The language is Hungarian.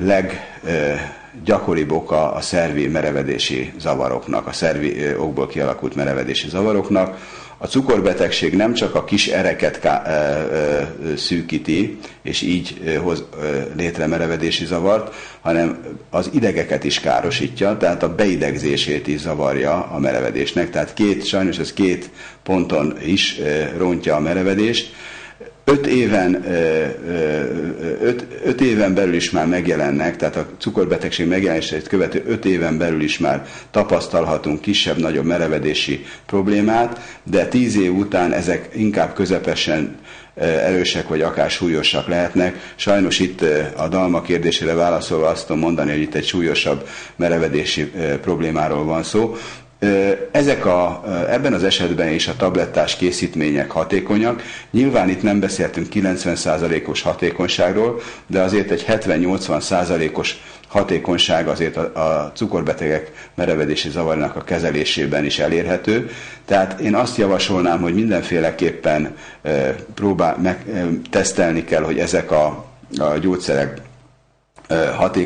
leggyakoribb oka a szervi merevedési zavaroknak, a szervi okból kialakult merevedési zavaroknak. A cukorbetegség nem csak a kis ereket szűkíti, és így hoz létre merevedési zavart, hanem az idegeket is károsítja, tehát a beidegzését is zavarja a merevedésnek. Tehát sajnos ez két ponton is rontja a merevedést. 5 éven belül is már megjelennek, tehát a cukorbetegség megjelenését követő 5 éven belül is már tapasztalhatunk kisebb-nagyobb merevedési problémát, de 10 év után ezek inkább közepesen erősek, vagy akár súlyosak lehetnek. Sajnos itt a dalma kérdésére válaszolva azt tudom mondani, hogy itt egy súlyosabb merevedési problémáról van szó. Ebben az esetben is a tablettás készítmények hatékonyak. Nyilván itt nem beszéltünk 90%-os hatékonyságról, de azért egy 70-80%-os hatékonyság azért a cukorbetegek merevedési zavarnak a kezelésében is elérhető. Tehát én azt javasolnám, hogy mindenféleképpen tesztelni kell, hogy ezek a gyógyszerek hatékonyak.